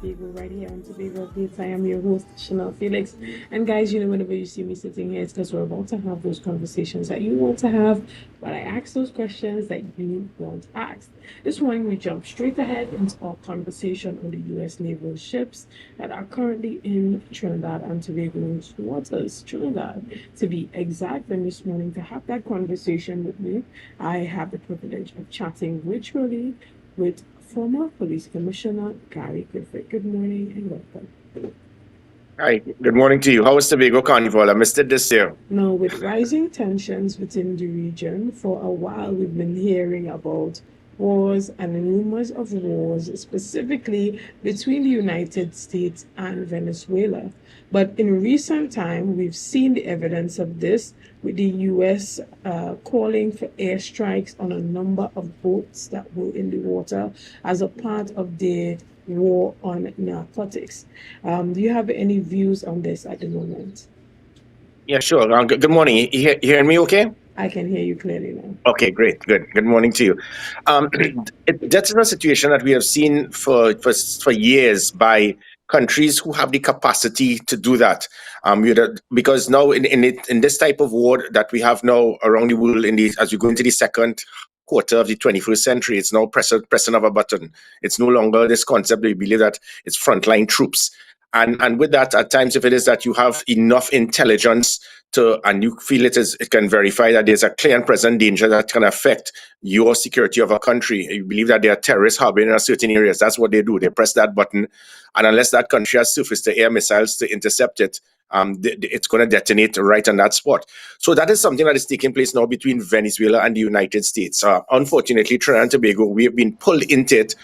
Tobago right here on Tobago Updates. I am your host, Shenell Felix. And guys, whenever you see me sitting here, it's because we're about to have those conversations that you want to have, but I ask those questions that you want asked. This morning, we jump straight ahead into our conversation on the U.S. naval ships that are currently in Trinidad and Tobago's waters, Trinidad to be exact. And this morning, to have that conversation with me, I have the privilege of chatting virtually with former Police Commissioner Gary Griffith. Good morning and welcome. Hi, good morning to you. How was Tobago Carnival? I missed it this year. Now, with rising tensions within the region, for a while we've been hearing about wars and rumors of wars, specifically between the United States and Venezuela. But in recent time, we've seen the evidence of this with the U.S. Calling for airstrikes on a number of boats that were in the water as a part of their war on narcotics. Do you have any views on this at the moment? Yeah, sure. Good morning. You hearing me okay? I can hear you clearly now. Okay, great. Good. Good morning to you. That's a situation that we have seen for years by countries who have the capacity to do that. Because now in this type of war that we have now around the world as we go into the second quarter of the 21st century, it's now pressing of a button. It's no longer this concept that we believe that it's frontline troops. And with that, at times, if it is that you have enough intelligence and you feel it can verify that there's a clear and present danger that can affect your security of a country, you believe that there are terrorists harboring in certain areas, that's what they do. They press that button, and unless that country has surface-to-air missiles to intercept it, it's going to detonate right on that spot. So that is something that is taking place now between Venezuela and the United States. Unfortunately, Trinidad and Tobago, we have been pulled into it.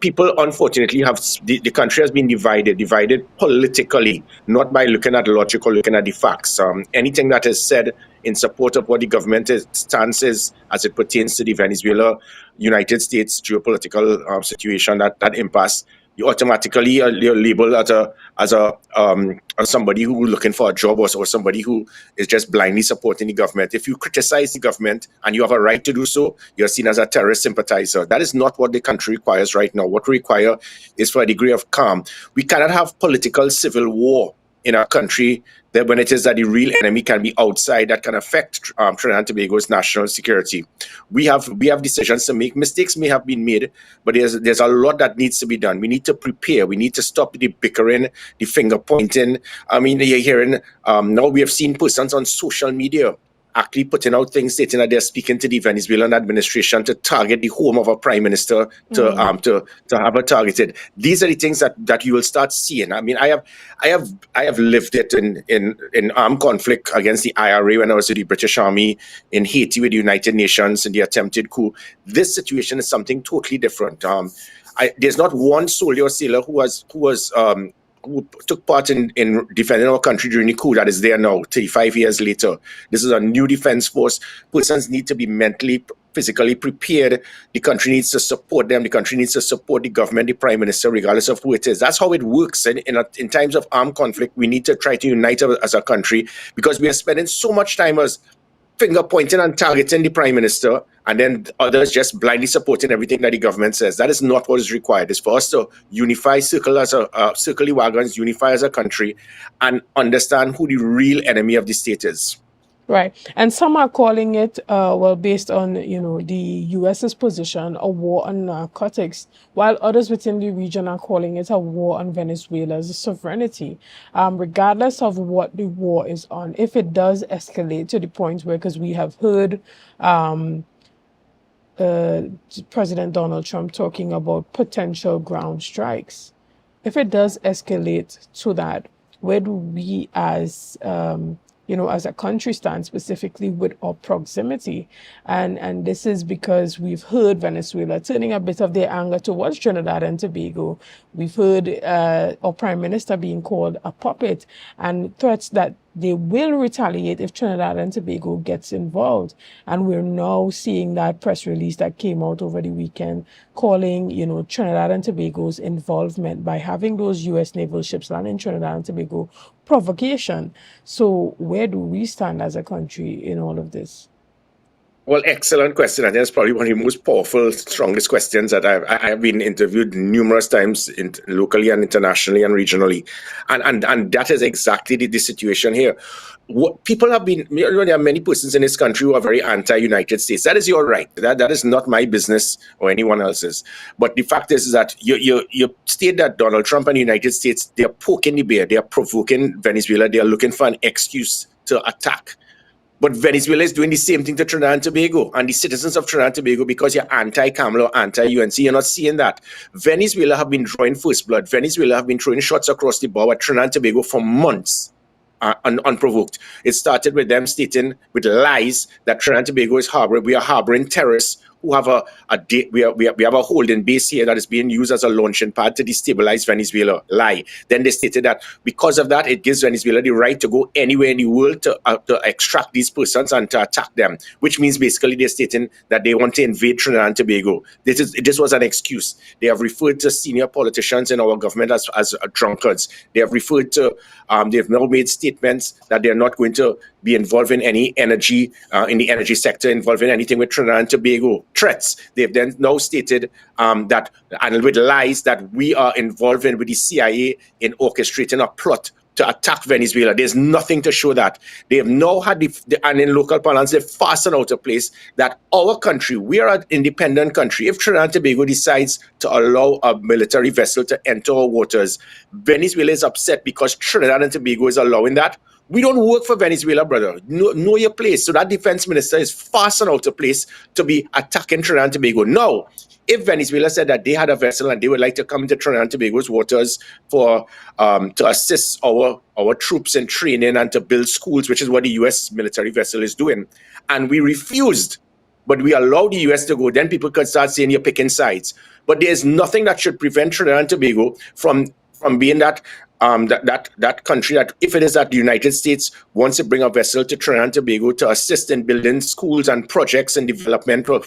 People, unfortunately, the country has been divided politically, not by looking at logic or looking at the facts. Anything that is said in support of what the government stance is as it pertains to the Venezuela United States geopolitical situation, that impasse, you automatically you're labeled as somebody who is looking for a job, or somebody who is just blindly supporting the government. If you criticize the government and you have a right to do so, you're seen as a terrorist sympathizer. That is not what the country requires right now. What we require is for a degree of calm. We cannot have political civil war in our country that when it is that the real enemy can be outside that can affect Trinidad and Tobago's national security. We have decisions to make. Mistakes may have been made, but there's a lot that needs to be done. We need to prepare. We need to stop the bickering, the finger pointing. I mean, you're hearing now we have seen persons on social media actually putting out things stating that they're speaking to the Venezuelan administration to target the home of a prime minister to have it targeted. These are the things that you will start seeing. I mean, I have lived it in armed conflict against the IRA when I was with the British Army, in Haiti with the United Nations in the attempted coup. This situation is something totally different. There's not one soldier or sailor who took part in defending our country during the coup that is there now, 35 years later. This is a new defense force. Persons need to be mentally, physically prepared. The country needs to support them. The country needs to support the government, the prime minister, regardless of who it is. That's how it works. And in times of armed conflict, we need to try to unite as a country, because we are spending so much time as finger pointing and targeting the prime minister, and then others just blindly supporting everything that the government says. That is not what is required. It's for us to unify, circle the wagons, unify as a country, and understand who the real enemy of the state is. Right. And some are calling it, based on, the U.S.'s position, a war on narcotics, while others within the region are calling it a war on Venezuela's sovereignty. Regardless of what the war is on, if it does escalate to the point where, because we have heard President Donald Trump talking about potential ground strikes, if it does escalate to that, where do we as as a country stand, specifically with our proximity? And this is because we've heard Venezuela turning a bit of their anger towards Trinidad and Tobago. We've heard our prime minister being called a puppet, and threats that they will retaliate if Trinidad and Tobago gets involved. And we're now seeing that press release that came out over the weekend calling, Trinidad and Tobago's involvement by having those U.S. naval ships land in Trinidad and Tobago provocation. So where do we stand as a country in all of this? Well, excellent question. I think that's probably one of the most powerful, strongest questions that I've been interviewed numerous times, locally and internationally and regionally, and that is exactly the situation here. What people have been, there are many persons in this country who are very anti-United States. That is your right. That is not my business or anyone else's. But the fact is that you state that Donald Trump and the United States, they are poking the bear, they are provoking Venezuela, they are looking for an excuse to attack. But Venezuela is doing the same thing to Trinidad and Tobago and the citizens of Trinidad and Tobago because you're anti-Kamala or anti-UNC. You're not seeing that. Venezuela have been drawing first blood. Venezuela have been throwing shots across the bow at Trinidad and Tobago for months. Unprovoked. It started with them stating with lies that Trinidad and Tobago is we are harboring terrorists who have we have a holding base here that is being used as a launching pad to destabilize Venezuela. Lie. Then they stated that because of that, it gives Venezuela the right to go anywhere in the world to extract these persons and to attack them, which means basically they're stating that they want to invade Trinidad and Tobago. This was an excuse. They have referred to senior politicians in our government as drunkards. They have referred to, they've now made statements that they're not going to be involved in any energy, in the energy sector, involved in anything with Trinidad and Tobago threats. They've then now stated that, and with lies, that we are involved with the CIA in orchestrating a plot to attack Venezuela. There's nothing to show that. They have now had, and in local parlance, they've fastened out a place that our country, we are an independent country. If Trinidad and Tobago decides to allow a military vessel to enter our waters, Venezuela is upset because Trinidad and Tobago is allowing that. We don't work for Venezuela, brother. Know your place. So that defense minister is fastened out a place to be attacking Trinidad and Tobago. Now, if Venezuela said that they had a vessel and they would like to come into Trinidad and Tobago's waters for to assist our troops in training and to build schools, which is what the U.S. military vessel is doing, and we refused, but we allowed the U.S. to go, then people could start saying you're picking sides. But there's nothing that should prevent Trinidad and Tobago from being that country that, if it is that the United States wants to bring a vessel to Trinidad and Tobago to assist in building schools and projects and development for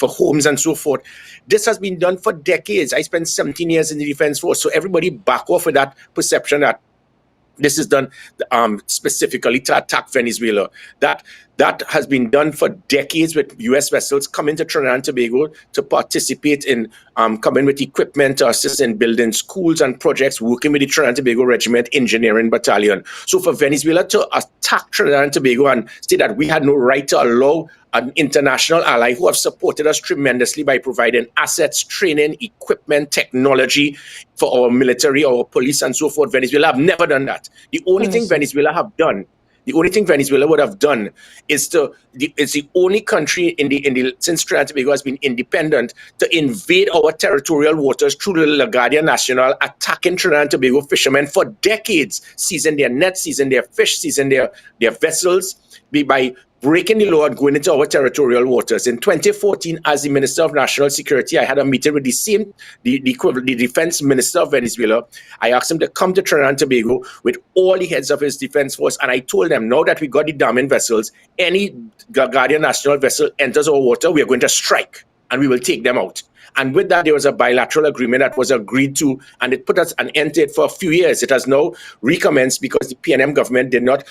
homes and so forth. This has been done for decades. I spent 17 years in the Defense Force, so everybody back off with that perception that this is done specifically to attack Venezuela. That has been done for decades with U.S. vessels coming to Trinidad and Tobago to participate in coming with equipment to assist in building schools and projects, working with the Trinidad and Tobago Regiment Engineering Battalion. So for Venezuela to attack Trinidad and Tobago and say that we had no right to allow an international ally who have supported us tremendously by providing assets, training, equipment, technology for our military, our police, and so forth. Venezuela have never done that. The only thing Venezuela have done, the only thing Venezuela would have done is it's the only country since Trinidad and Tobago has been independent to invade our territorial waters through the La Guardia Nacional, attacking Trinidad and Tobago fishermen for decades, seizing their nets, seizing their fish, seizing their vessels, by breaking the law and going into our territorial waters. In 2014, as the Minister of National Security, I had a meeting with the Defense Minister of Venezuela. I asked him to come to Trinidad and Tobago with all the heads of his defense force, and I told them, now that we got the damning vessels, any Guardian National vessel enters our water, we are going to strike, and we will take them out. And with that, there was a bilateral agreement that was agreed to, and it put us an end to it for a few years. It has now recommenced because the PNM government did not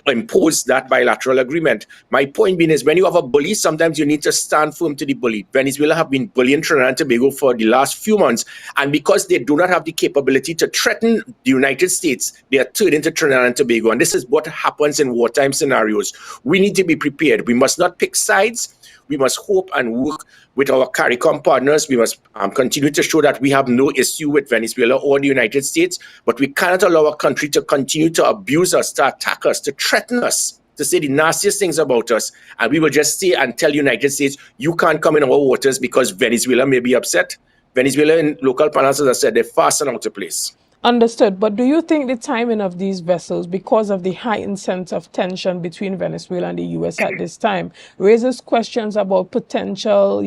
impose that bilateral agreement. My point being is, when you have a bully, sometimes you need to stand firm to the bully. Venezuela have been bullying Trinidad and Tobago for the last few months, and because they do not have the capability to threaten the United States, they are turned into Trinidad and Tobago. And this is what happens in wartime scenarios. We need to be prepared. We must not pick sides. We must hope and work with our CARICOM partners. We must continue to show that we have no issue with Venezuela or the United States, but we cannot allow our country to continue to abuse us, to attack us, to threaten us, to say the nastiest things about us. And we will just stay and tell the United States, you can't come in our waters because Venezuela may be upset. Venezuela, in local parlance, as I said, they fasten out a place. Understood. But do you think the timing of these vessels, because of the heightened sense of tension between Venezuela and the U.S. at this time, raises questions about potential,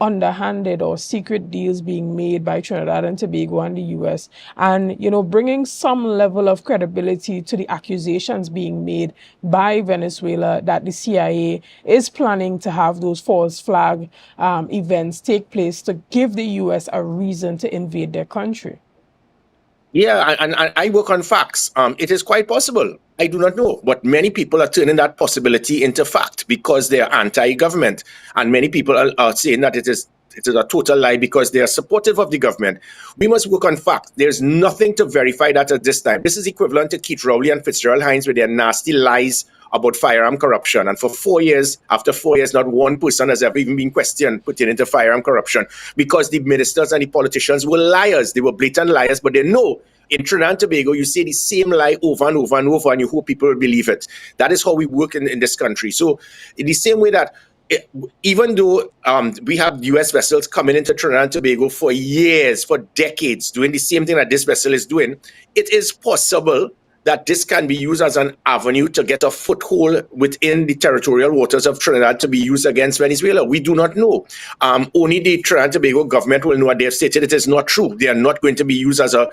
underhanded or secret deals being made by Trinidad and Tobago and the U.S. and, bringing some level of credibility to the accusations being made by Venezuela that the CIA is planning to have those false flag events take place to give the U.S. a reason to invade their country? Yeah, and I work on facts. It is quite possible. I do not know, but many people are turning that possibility into fact because they are anti-government, and many people are saying that it is a total lie because they are supportive of the government. We must work on fact. There's nothing to verify that at this time. This is equivalent to Keith Rowley and Fitzgerald Hines with their nasty lies about firearm corruption. And for 4 years, after 4 years, not one person has ever even been questioned pertaining to firearm corruption because the ministers and the politicians were liars. They were blatant liars, but they know in Trinidad and Tobago, you say the same lie over and over and over, and you hope people will believe it. That is how we work in this country. So in the same way that even though we have U.S. vessels coming into Trinidad and Tobago for years, for decades, doing the same thing that this vessel is doing, it is possible that this can be used as an avenue to get a foothold within the territorial waters of Trinidad to be used against Venezuela. We do not know. Only the Trinidad and Tobago government will know, what they have stated it is not true. They are not going to be used as a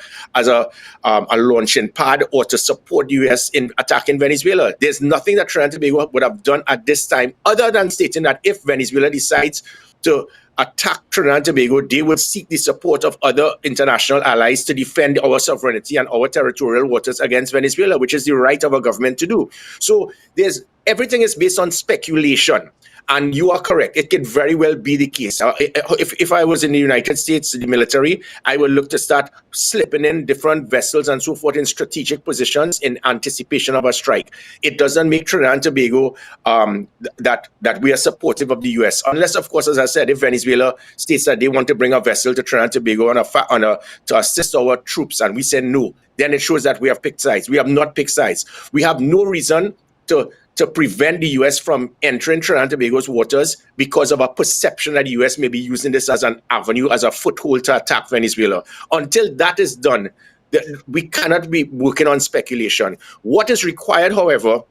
launching pad or to support the U.S. in attacking Venezuela. There's nothing that Trinidad and Tobago would have done at this time other than stating that if Venezuela decides to attack Trinidad and Tobago, they will seek the support of other international allies to defend our sovereignty and our territorial waters against Venezuela, which is the right of a government to do. So everything is based on speculation. And you are correct. It could very well be the case. If I was in the United States, the military, I would look to start slipping in different vessels and so forth in strategic positions in anticipation of a strike. It doesn't make Trinidad and Tobago that we are supportive of the U.S. Unless, of course, as I said, if Venezuela states that they want to bring a vessel to Trinidad and Tobago to assist our troops, and we say no, then it shows that we have picked sides. We have not picked sides. We have no reason to prevent the U.S. from entering Trinidad and Tobago's waters because of a perception that the U.S. may be using this as an avenue, as a foothold to attack Venezuela. Until that is done, we cannot be working on speculation. What is required, however,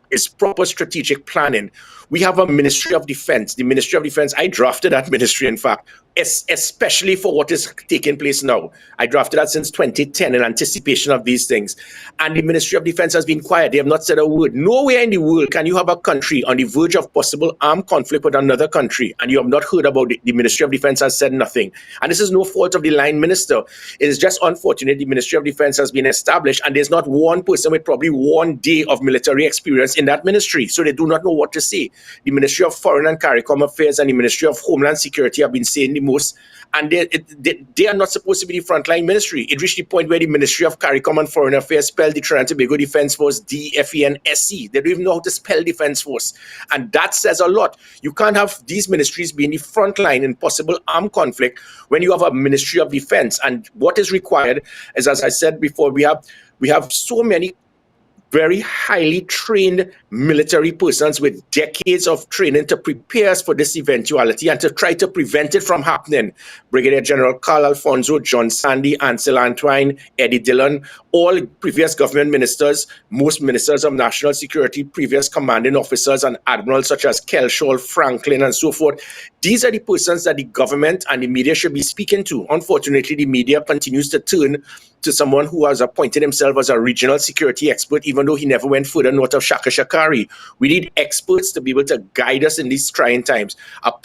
is proper strategic planning. We have a Ministry of Defense. The Ministry of Defense, I drafted that ministry, in fact, especially for what is taking place now. I drafted that since 2010 in anticipation of these things. And the Ministry of Defense has been quiet. They have not said a word. Nowhere in the world can you have a country on the verge of possible armed conflict with another country, and you have not heard about it. The Ministry of Defense has said nothing. And this is no fault of the line minister. It is just unfortunate the Ministry of Defense has been established, and there's not one person with probably 1 day of military experience in that ministry. So they do not know what to say. The Ministry of Foreign and CARICOM Affairs and the Ministry of Homeland Security have been saying the most, and they are not supposed to be the frontline ministry. It reached the point where the Ministry of CARICOM and Foreign Affairs spelled the Trinidad and Tobago Defense Force DFENSE. They don't even know how to spell Defense Force, and that says a lot. You can't have these ministries being the front line in possible armed conflict when you have a Ministry of Defense. And what is required is, as I said before, we have so many very highly trained military persons with decades of training to prepare us for this eventuality and to try to prevent it from happening. Brigadier General Carl Alfonso, John Sandy, Ansel Antwine, Eddie Dillon, all previous government ministers, most ministers of national security, previous commanding officers and admirals such as Kelshaw, Franklin, and so forth. These are the persons that the government and the media should be speaking to. Unfortunately, the media continues to turn to someone who has appointed himself as a regional security expert, even though he never went further north of Shaka Shakari. We need experts to be able to guide us in these trying times.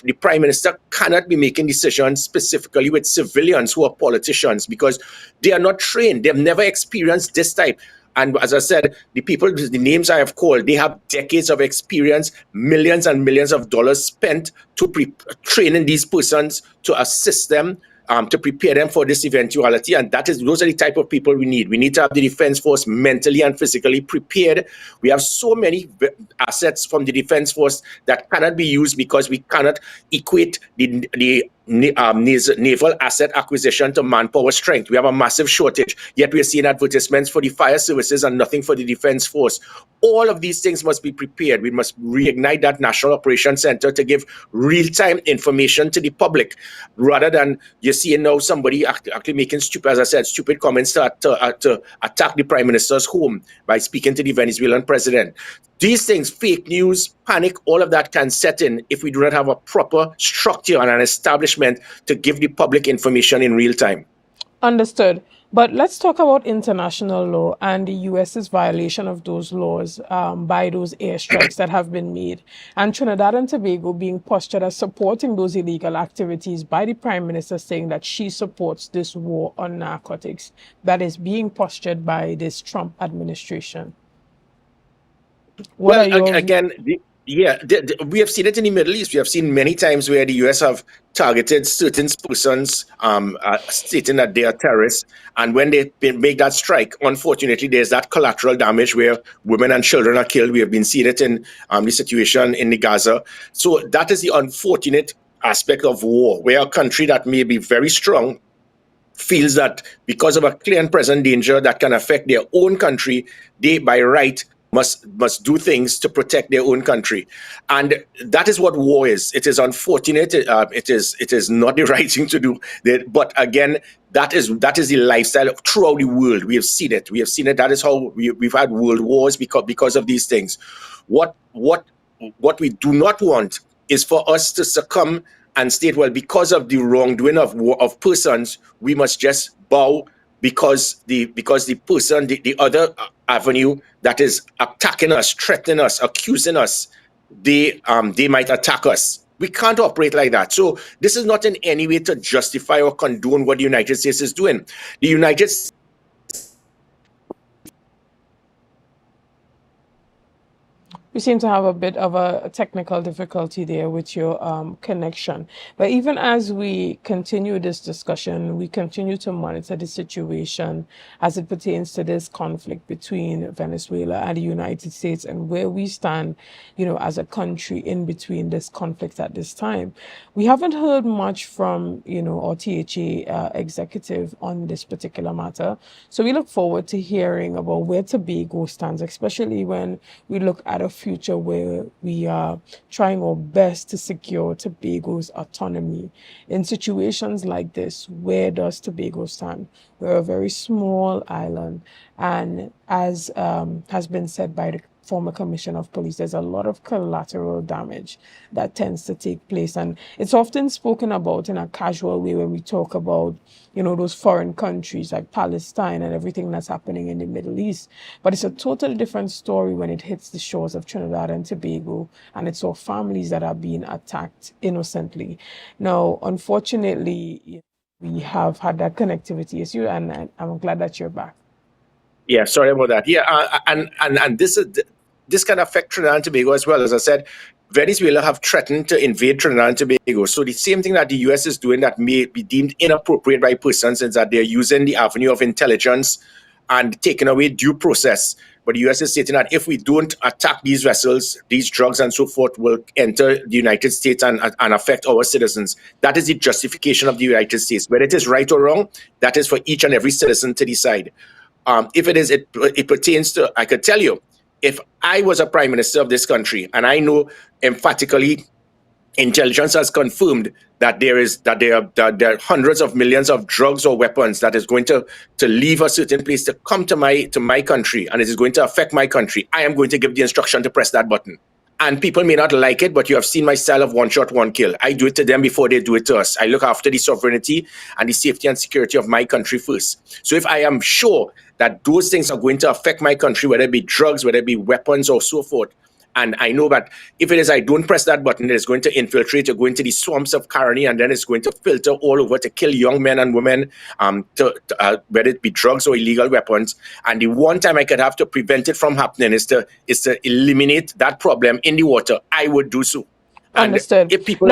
The Prime Minister cannot be making decisions specifically with civilians who are politicians because they are not trained. They've never experienced this type. And as I said, the names I have called, they have decades of experience, millions and millions of dollars spent to training these persons to assist them, to prepare them for this eventuality. And those are the type of people we need. We need to have the Defense Force mentally and physically prepared. We have so many assets from the Defense Force that cannot be used because we cannot equate the naval asset acquisition to manpower strength. We have a massive shortage, yet we are seeing advertisements for the fire services and nothing for the Defense Force. All of these things must be prepared. We must reignite that National Operations Center to give real-time information to the public, rather than you're seeing now somebody actually making stupid comments to attack the Prime Minister's home by speaking to the Venezuelan president. These things, fake news, panic, all of that can set in if we do not have a proper structure and an establishment to give the public information in real time. Understood. But let's talk about international law and the U.S.'s violation of those laws by those airstrikes that have been made. And Trinidad and Tobago being postured as supporting those illegal activities by the Prime Minister, saying that she supports this war on narcotics that is being postured by this Trump administration. What Well, are your again, we have seen it in the Middle East. We have seen many times where the U.S. have targeted certain persons, stating that they are terrorists, and when they make that strike, unfortunately, there's that collateral damage where women and children are killed. We have been seeing it in the situation in the Gaza. So that is the unfortunate aspect of war, where a country that may be very strong feels that because of a clear and present danger that can affect their own country, they by right must do things to protect their own country, and that is what war is. It is unfortunate. It is not the right thing to do. But again, that is the lifestyle throughout the world. We have seen it. We have seen it. That is how we've had world wars because of these things. What we do not want is for us to succumb and state, well, because of the wrongdoing of persons, we must just bow because the person, the other avenue that is attacking us, threatening us, accusing us, they might attack us. We can't operate like that. So this is not in any way to justify or condone what the United States is doing. The United States. We seem to have a bit of a technical difficulty there with your connection. But even as we continue this discussion, we continue to monitor the situation as it pertains to this conflict between Venezuela and the United States and where we stand, as a country in between this conflict at this time. We haven't heard much from, our THA executive on this particular matter. So we look forward to hearing about where Tobago stands, especially when we look at a future where we are trying our best to secure Tobago's autonomy. In situations like this, where does Tobago stand? We're a very small island, and as has been said by the former commissioner of police, there's a lot of collateral damage that tends to take place, and it's often spoken about in a casual way when we talk about those foreign countries like Palestine and everything that's happening in the Middle East. But it's a totally different story when it hits the shores of Trinidad and Tobago, and it's our families that are being attacked innocently. Now, unfortunately, we have had that connectivity issue, and I'm glad that you're back. Yeah, sorry about that. Yeah, and this can affect Trinidad and Tobago as well. As I said, Venezuela have threatened to invade Trinidad and Tobago. So the same thing that the US is doing that may be deemed inappropriate by persons is that they're using the avenue of intelligence and taking away due process. But the US is stating that if we don't attack these vessels, these drugs and so forth will enter the United States and affect our citizens. That is the justification of the United States. Whether it is right or wrong, that is for each and every citizen to decide. If it pertains to, I could tell you, if I was a prime minister of this country, and I know emphatically, intelligence has confirmed that there are hundreds of millions of drugs or weapons that is going to leave a certain place to come to my country, and it is going to affect my country, I am going to give the instruction to press that button. And people may not like it, but you have seen my style of one shot, one kill. I do it to them before they do it to us. I look after the sovereignty and the safety and security of my country first. So if I am sure that those things are going to affect my country, whether it be drugs, whether it be weapons or so forth, and I know that if it is I don't press that button, it's going to infiltrate, to go into the swamps of Caroni, and then it's going to filter all over to kill young men and women, whether it be drugs or illegal weapons. And the one time I could have to prevent it from happening is to eliminate that problem in the water. I would do so. Understood. If people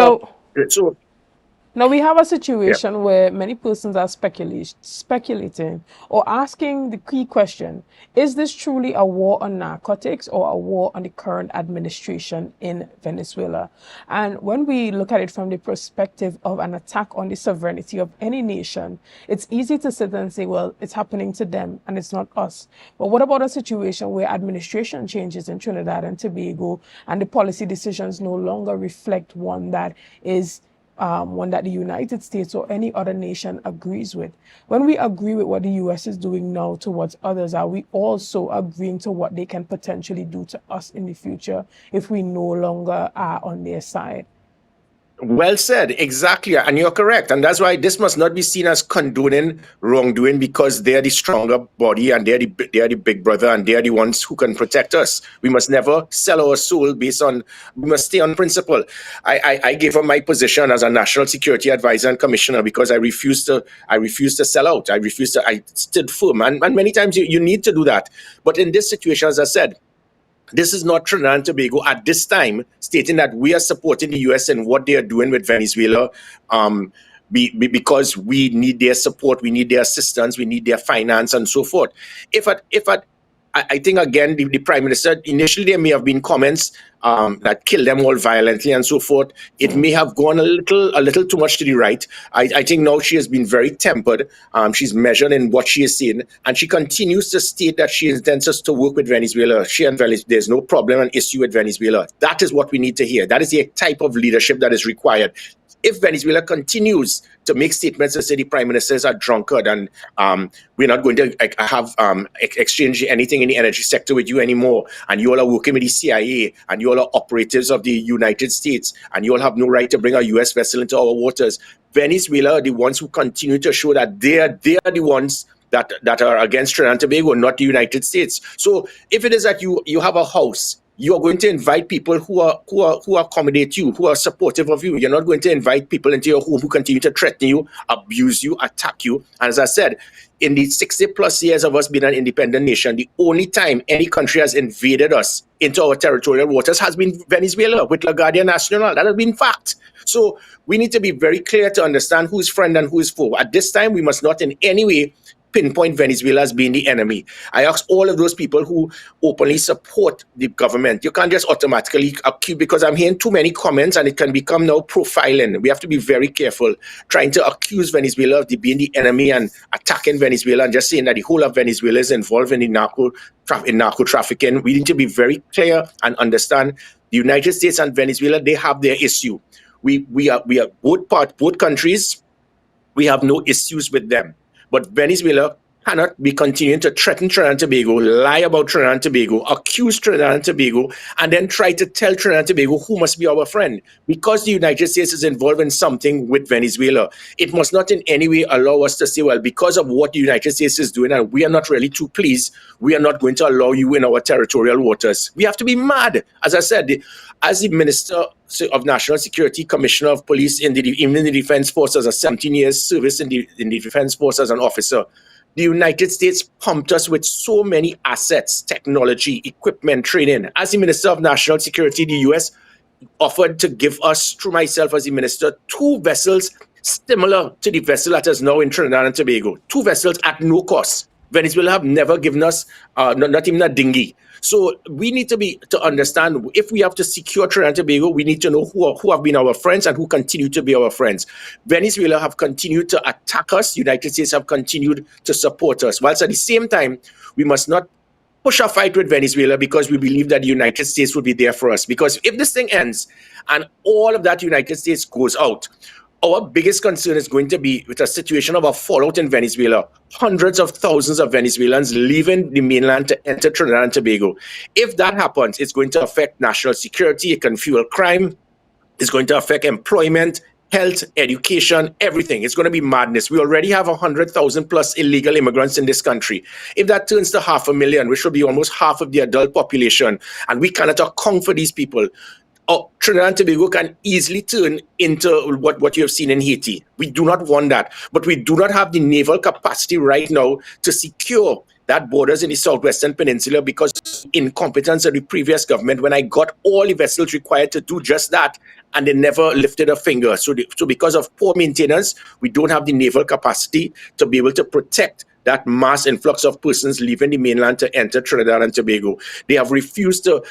Now we have a situation where many persons are speculating or asking the key question: is this truly a war on narcotics or a war on the current administration in Venezuela? And when we look at it from the perspective of an attack on the sovereignty of any nation, it's easy to sit and say, well, it's happening to them and it's not us. But what about a situation where administration changes in Trinidad and Tobago and the policy decisions no longer reflect one that is one that the United States or any other nation agrees with? When we agree with what the US is doing now towards others, are we also agreeing to what they can potentially do to us in the future if we no longer are on their side? Well said, exactly, and you're correct, and that's why this must not be seen as condoning wrongdoing, because they're the stronger body and they're the big brother and they're the ones who can protect us. We must never sell our soul based on. We must stay on principle. I gave up my position as a national security advisor and commissioner because I refused to sell out. I stood firm, and many times you need to do that. But in this situation, as I said, This is not Trinidad and Tobago at this time stating that we are supporting the US and what they are doing with Venezuela, because we need their support, we need their assistance, we need their finance and so forth. I think again the Prime Minister, initially there may have been comments that kill them all violently and so forth. It may have gone a little too much to the right. I think now she has been very tempered. She's measured in what she is saying, and she continues to state that she intends us to work with Venezuela. There's no problem and issue with Venezuela. That is what we need to hear. That is the type of leadership that is required. If Venezuela continues to make statements to say the Prime Ministers are drunkard and we're not going to have exchange anything in the energy sector with you anymore, and you all are working with the CIA, and you all are operatives of the United States, and you all have no right to bring a US vessel into our waters, Venezuela are the ones who continue to show that they are the ones that are against Trinidad and Tobago, not the United States. So if it is that you have a house, you are going to invite people who accommodate you, who are supportive of you. You're not going to invite people into your home who continue to threaten you, abuse you, attack you. And as I said, in the 60 plus years of us being an independent nation, the only time any country has invaded us into our territorial waters has been Venezuela with La Guardia Nacional. That has been fact. So we need to be very clear to understand who is friend and who is foe. At this time, we must not in any way pinpoint Venezuela as being the enemy. I ask all of those people who openly support the government, you can't just automatically accuse, because I'm hearing too many comments and it can become now profiling. We have to be very careful trying to accuse Venezuela of being the enemy and attacking Venezuela and just saying that the whole of Venezuela is involved in the narco trafficking. We need to be very clear and understand the United States and Venezuela, they have their issue. We are both countries, we have no issues with them. But Venezuela cannot be continuing to threaten Trinidad and Tobago, lie about Trinidad and Tobago, accuse Trinidad and Tobago, and then try to tell Trinidad and Tobago who must be our friend. Because the United States is involved in something with Venezuela, it must not in any way allow us to say, well, because of what the United States is doing and we are not really too pleased, we are not going to allow you in our territorial waters. We have to be mad. As I said, as the Minister of National Security, Commissioner of Police even in the Defense Force, as a 17 years service in the Defense Force as an officer, the United States pumped us with so many assets, technology, equipment, training. As the Minister of National Security, the US offered to give us, through myself as the Minister, 2 vessels similar to the vessel that is now in Trinidad and Tobago. 2 vessels at no cost. Venezuela have never given us not even a dinghy. So we need to understand, if we have to secure Trinidad and Tobago, we need to know who have been our friends and who continue to be our friends. Venezuela have continued to attack us. United States have continued to support us. Whilst at the same time, we must not push a fight with Venezuela because we believe that the United States will be there for us. Because if this thing ends and all of that United States goes out, our biggest concern is going to be with a situation of a fallout in Venezuela. Hundreds of thousands of Venezuelans leaving the mainland to enter Trinidad and Tobago. If that happens, it's going to affect national security, it can fuel crime, it's going to affect employment, health, education, everything. It's going to be madness. We already have 100,000 plus illegal immigrants in this country. If that turns to 500,000, which will be almost half of the adult population, and we cannot account for these people, Trinidad and Tobago can easily turn into what you have seen in Haiti. We do not want that. But we do not have the naval capacity right now to secure that borders in the Southwestern Peninsula because of incompetence of the previous government when I got all the vessels required to do just that, and they never lifted a finger. So because of poor maintenance, we don't have the naval capacity to be able to protect that mass influx of persons leaving the mainland to enter Trinidad and Tobago. They have refused to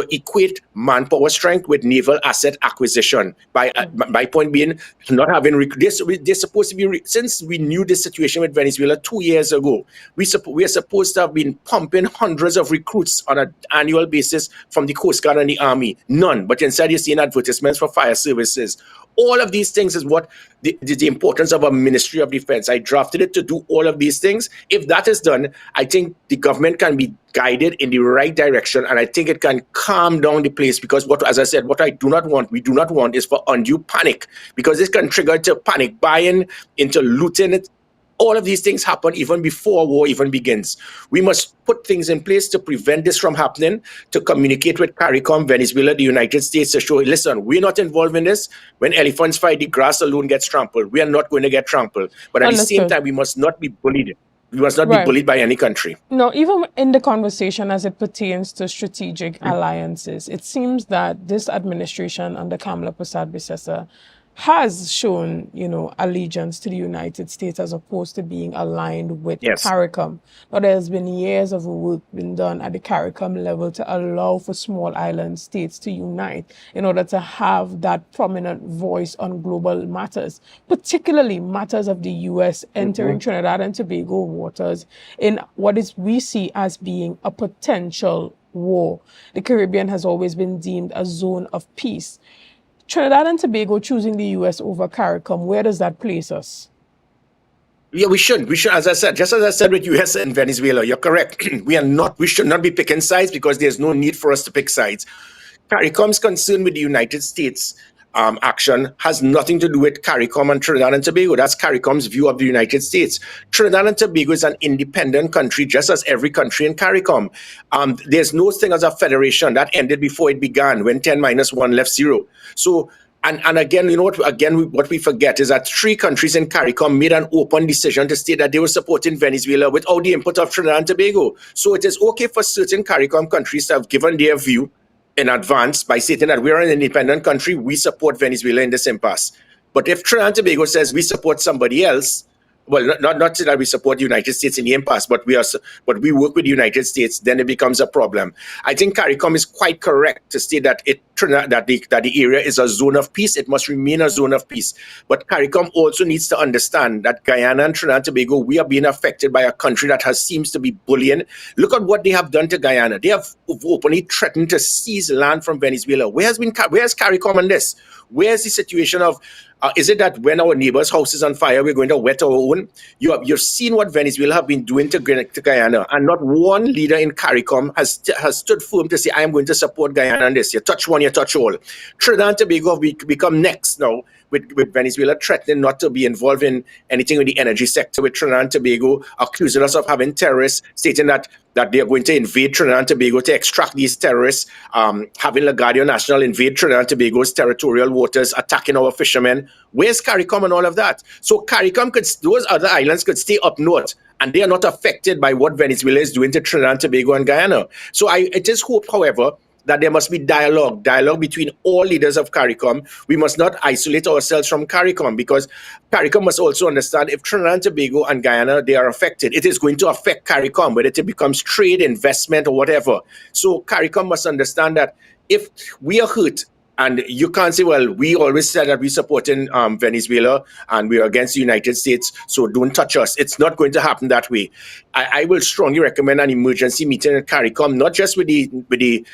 equate manpower strength with naval asset acquisition. My point being, not having they're supposed to be since we knew this situation with Venezuela 2 years ago. We are supposed to have been pumping hundreds of recruits on an annual basis from the Coast Guard and the Army. None, but instead you're seeing advertisements for fire services. All of these things is what the importance of a Ministry of Defense. I drafted it to do all of these things. If that is done, I think the government can be guided in the right direction, and I think it can calm down the place, because as I said, what we do not want is for undue panic, because this can trigger to panic buying, into looting it. All of these things happen even before war even begins. We must put things in place to prevent this from happening, to communicate with CARICOM, Venezuela, the United States, to show, listen, we're not involved in this. When elephants fight, the grass alone gets trampled. We are not going to get trampled. But at the same time, we must not be bullied. We must not be Right. bullied by any country. No, even in the conversation as it pertains to strategic alliances, it seems that this administration under Kamala Prasad-Bissessar has shown, allegiance to the United States as opposed to being aligned with Yes. CARICOM. But there's been years of work been done at the CARICOM level to allow for small island states to unite in order to have that prominent voice on global matters, particularly matters of the U.S. entering Trinidad and Tobago waters in what is we see as being a potential war. The Caribbean has always been deemed a zone of peace. Trinidad and Tobago choosing the U.S. over CARICOM, where does that place us? Yeah, we should. We should, as I said, just as I said with US and Venezuela, you're correct. We should not be picking sides because there's no need for us to pick sides. CARICOM's concern with the United States action has nothing to do with CARICOM and Trinidad and Tobago. That's CARICOM's view of the United States. Trinidad and Tobago is an independent country, just as every country in CARICOM. There's no thing as a federation. That ended before it began, when 10 minus 1 left 0. So, and again, what we forget is that 3 countries in CARICOM made an open decision to state that they were supporting Venezuela without the input of Trinidad and Tobago. So it is okay for certain CARICOM countries to have given their view in advance by stating that we're an independent country, we support Venezuela in this impasse. But if Trinidad and Tobago says we support somebody else, well, not that we support the United States in the impasse, but we work with the United States, then it becomes a problem. I think CARICOM is quite correct to state that the area is a zone of peace. It must remain a zone of peace. But CARICOM also needs to understand that Guyana and Trinidad and Tobago, we are being affected by a country that seems to be bullying. Look at what they have done to Guyana. They have openly threatened to seize land from Venezuela. Where's CARICOM on this? Where's the situation of, is it that when our neighbor's house is on fire, we're going to wet our own? You've seen what Venezuela have been doing to Guyana, and not one leader in CARICOM has stood firm to say, I am going to support Guyana on this. You touch one, you touch all. Trinidad and Tobago have become next now, with Venezuela threatening not to be involved in anything with the energy sector, with Trinidad and Tobago accusing us of having terrorists, stating that they are going to invade Trinidad and Tobago to extract these terrorists, having LaGuardia National invade Trinidad and Tobago's territorial waters, attacking our fishermen. Where's CARICOM and all of that? So CARICOM those other islands could stay up north, and they are not affected by what Venezuela is doing to Trinidad and Tobago and Guyana. So it is hope, however, that there must be dialogue between all leaders of CARICOM. We must not isolate ourselves from CARICOM, because CARICOM must also understand if Trinidad and Tobago and Guyana, they are affected, it is going to affect CARICOM, whether it becomes trade, investment, or whatever. So CARICOM must understand that if we are hurt, and you can't say, well, we always said that we're supporting Venezuela and we're against the United States, so don't touch us. It's not going to happen that way. I will strongly recommend an emergency meeting at CARICOM, not just with the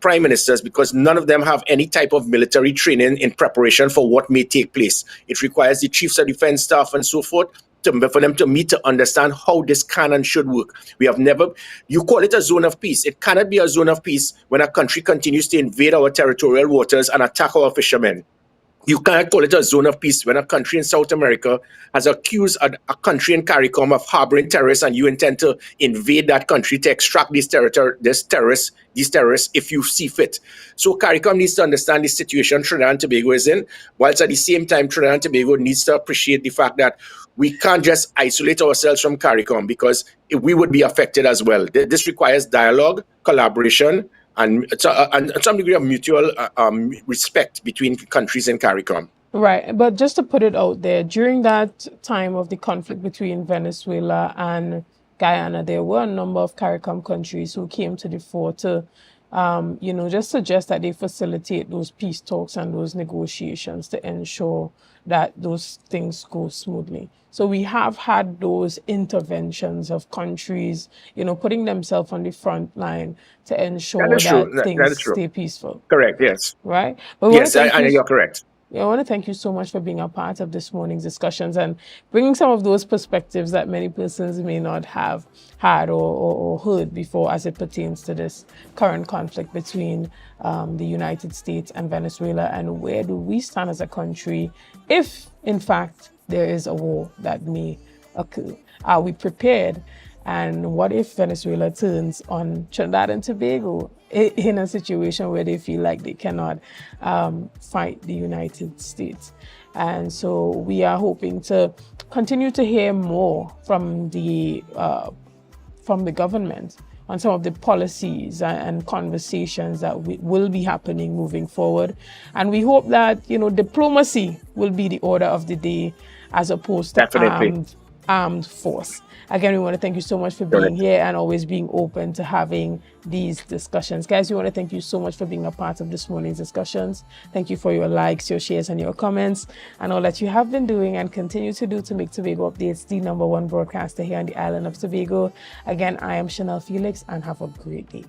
prime ministers, because none of them have any type of military training in preparation for what may take place. It requires the chiefs of defense staff and so forth for them to meet to understand how this can and should work. You call it a zone of peace. It cannot be a zone of peace when a country continues to invade our territorial waters and attack our fishermen. You can't call it a zone of peace when a country in South America has accused a country in CARICOM of harboring terrorists, and you intend to invade that country to extract these terrorists if you see fit. So CARICOM needs to understand the situation Trinidad and Tobago is in, whilst at the same time Trinidad and Tobago needs to appreciate the fact that we can't just isolate ourselves from CARICOM, because we would be affected as well. This requires dialogue, collaboration, and some degree of mutual respect between countries in CARICOM. Right, but just to put it out there, during that time of the conflict between Venezuela and Guyana, there were a number of CARICOM countries who came to the fore to, just suggest that they facilitate those peace talks and those negotiations to ensure that those things go smoothly. So we have had those interventions of countries, putting themselves on the front line to ensure that things stay peaceful. Correct, yes. Right? But yes, you're correct. I want to thank you so much for being a part of this morning's discussions and bringing some of those perspectives that many persons may not have had or heard before as it pertains to this current conflict between the United States and Venezuela, and where do we stand as a country if, in fact, there is a war that may occur. Are we prepared? And what if Venezuela turns on Trinidad and Tobago in a situation where they feel like they cannot fight the United States? And so we are hoping to continue to hear more from the government on some of the policies and conversations that will be happening moving forward. And we hope that, diplomacy will be the order of the day as opposed to Definitely. armed force. Again, we want to thank you so much for being here and always being open to having these discussions. Guys, we want to thank you so much for being a part of this morning's discussions. Thank you for your likes, your shares, and your comments, and all that you have been doing and continue to do to make Tobago Updates the #1 broadcaster here on the island of Tobago. Again, I am Shenell Felix, and have a great day.